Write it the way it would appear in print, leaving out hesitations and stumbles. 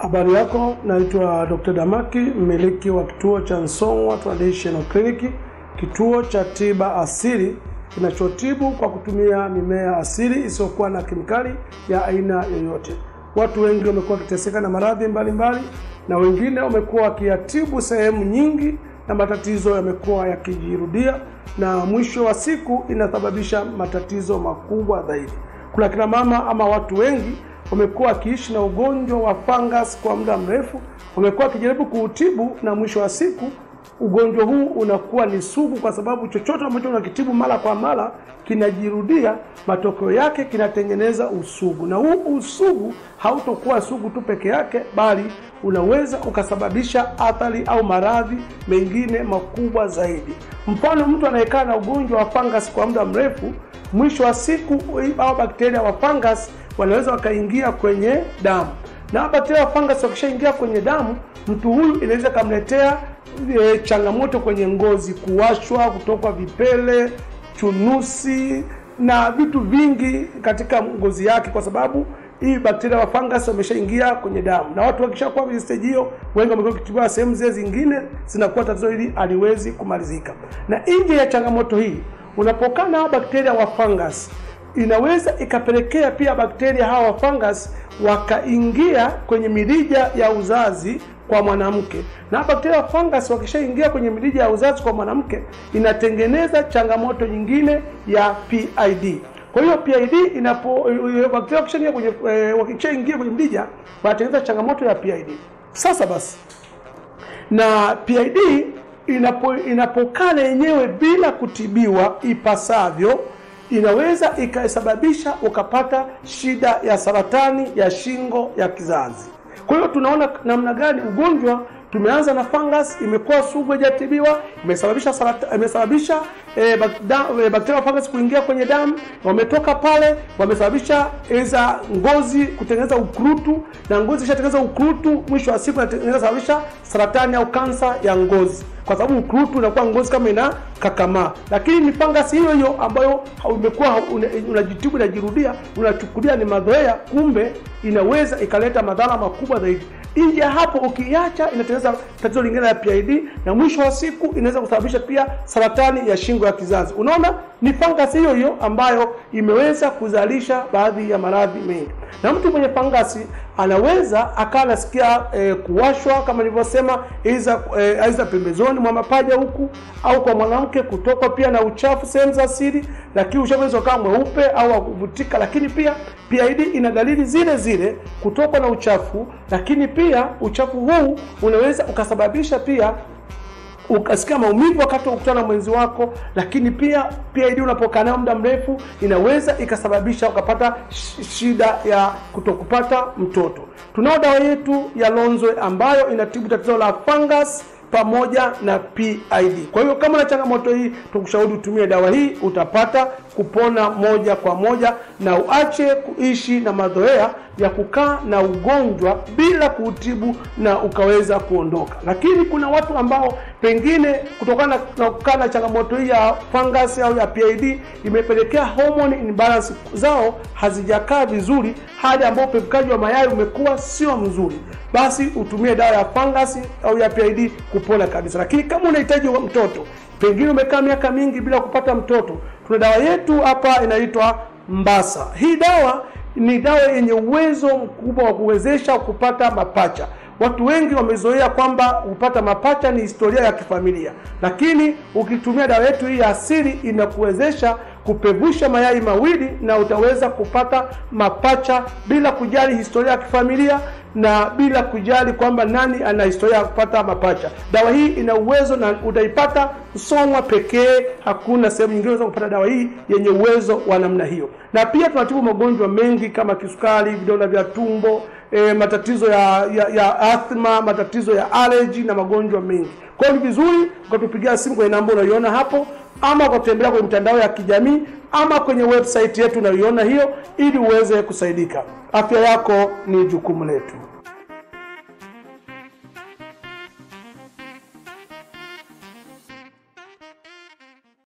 Habari yako, naitwa Dr. Damaki, mmiliki wa kituo cha Song'wa Traditional Clinic, kituo cha tiba asili kinachotibu kwa kutumia mimea asili isiyokuwa na kemikali ya aina yoyote. Watu wengi wamekuwa wakiteseka na maradhi mbalimbali na wengine wamekuwa wakiyatibu sehemu nyingi na matatizo yamekuwa yakijirudia na mwisho wa siku inasababisha matatizo makubwa zaidi. Kuna kina mama ama watu wengi wamekuwa wakiishi na ugonjwa wa fungus kwa muda mrefu, wamekuwa wakijaribu kuutibu na mwisho wa siku ugonjwa huu unakuwa ni sugu, kwa sababu chochote ambacho unakitibu mara kwa mara kinajirudia, matokeo yake kinatengeneza usugu. Na huu usugu hautokuwa sugu tu peke yake, bali unaweza ukasababisha athari au maradhi mengine makubwa zaidi. Mfano, mtu anayekaa na ugonjwa wa fungus kwa muda mrefu, mwisho wa siku au bakteria wa fungus wanaweza wakaingia kwenye damu. Na bakteria wa fungus wakishaingia kwenye damu, mtu huyu inaweza kumletea changamoto kwenye ngozi, kuwashwa, kutokwa vipele, chunusi na vitu vingi katika ngozi yake, kwa sababu hii bakteria wa fungus wameshaingia kwenye damu. Na watu wakishakuwa kwenye stage hiyo, wengi wamekuwa kitibiwa sehemu zingine zinakuwa tatizo hili haliwezi kumalizika. Na nje ya changamoto hii, unapokaa na bakteria wa fungus, inaweza ikapelekea pia bakteria hawa wa fungus wakaingia kwenye mirija ya uzazi kwa mwanamke. Na bakteria wa fungus wakishaingia kwenye mirija ya uzazi kwa mwanamke, inatengeneza changamoto nyingine ya PID. Kwa hiyo PID bakteria wakishaingia kwenye mirija, wanatengeneza changamoto ya PID. Sasa basi, na PID inapokaa yenyewe bila kutibiwa ipasavyo, inaweza ikasababisha ukapata shida ya saratani ya shingo ya kizazi. Kwa hiyo tunaona namna gani ugonjwa tumeanza na fungus, imekuwa sugu, haijatibiwa, imesababisha bakteria fungus kuingia kwenye damu, wametoka pale, wamesababisha ngozi kutengeneza ukurutu, na ngozi ishatengeneza ukurutu, mwisho wa siku inasababisha saratani au kansa ya ngozi, kwa sababu ukurutu unakuwa ngozi kama ina kakamaa. Lakini ni fungus hiyo ambayo umekuwa unajitibu na jirudia, unachukulia ni mazoea, kumbe inaweza ikaleta madhara makubwa zaidi. Nje hapo, ukiacha inatengeneza tatizo lingine la PID, na mwisho wa siku inaweza kusababisha pia saratani ya shingo ya kizazi. Unaona, ni fungus hiyo ambayo imeweza kuzalisha baadhi ya maradhi mengi. Na mtu mwenye fungus anaweza akanasikia kuwashwa kama nilivyosema, aidha pembezoni mwa mapaja huku, au kwa mwanamke kutoka pia na uchafu sehemu za siri, lakini uchafu kama mweupe au kuvutika. Lakini pia PID ina dalili zile kutoka na uchafu, lakini pia uchafu huu unaweza ukasababisha pia ukasikia maumivu wakati ukutana na mwenzi wako. Lakini pia PID unapokaa nayo muda mrefu inaweza ikasababisha ukapata shida ya kutokupata mtoto. Tunao dawa yetu ya Lonzwe ambayo inatibu tatizo la fungus pamoja na PID. Kwa hiyo kama na changamoto hii, tukushauri utumie dawa hii, utapata kupona moja kwa moja, na uache kuishi na mazoea ya kukaa na ugonjwa bila kuutibu na ukaweza kuondoka. Lakini kuna watu ambao pengine kutokana na kukaa na changamoto hii ya fungus au ya PID imepelekea hormone imbalance zao hazijakaa vizuri, hadi ambapo upevikaji wa mayai umekuwa sio mzuri. Basi utumie dawa ya fungus au ya PID kupona kabisa. Lakini kama unahitaji mtoto, pengine umekaa miaka mingi bila kupata mtoto, tuna dawa yetu hapa inaitwa Mbasa. Hii dawa ni dawa yenye uwezo mkubwa wa kuwezesha kupata mapacha. Watu wengi wamezoea kwamba kupata mapacha ni historia ya kifamilia, lakini ukitumia dawa yetu hii ya asili inakuwezesha kupevusha mayai mawili na utaweza kupata mapacha bila kujali historia ya kifamilia na bila kujali kwamba nani ana historia ya kupata mapacha. Dawa hii ina uwezo na utaipata Song'wa pekee, hakuna sehemu nyingine unaweza kupata dawa hii yenye uwezo wa namna hiyo. Na pia tunatibu magonjwa mengi kama kisukari, vidonda vya tumbo, matatizo ya asthma, matatizo ya allergy na magonjwa mengi. Kwa hiyo ni vizuri ukatupigia simu kwenye namba unaiona hapo, ama ukatembelea kwenye mitandao ya kijamii, ama kwenye website yetu unaiona hiyo, ili uweze kusaidika. Afya yako ni jukumu letu.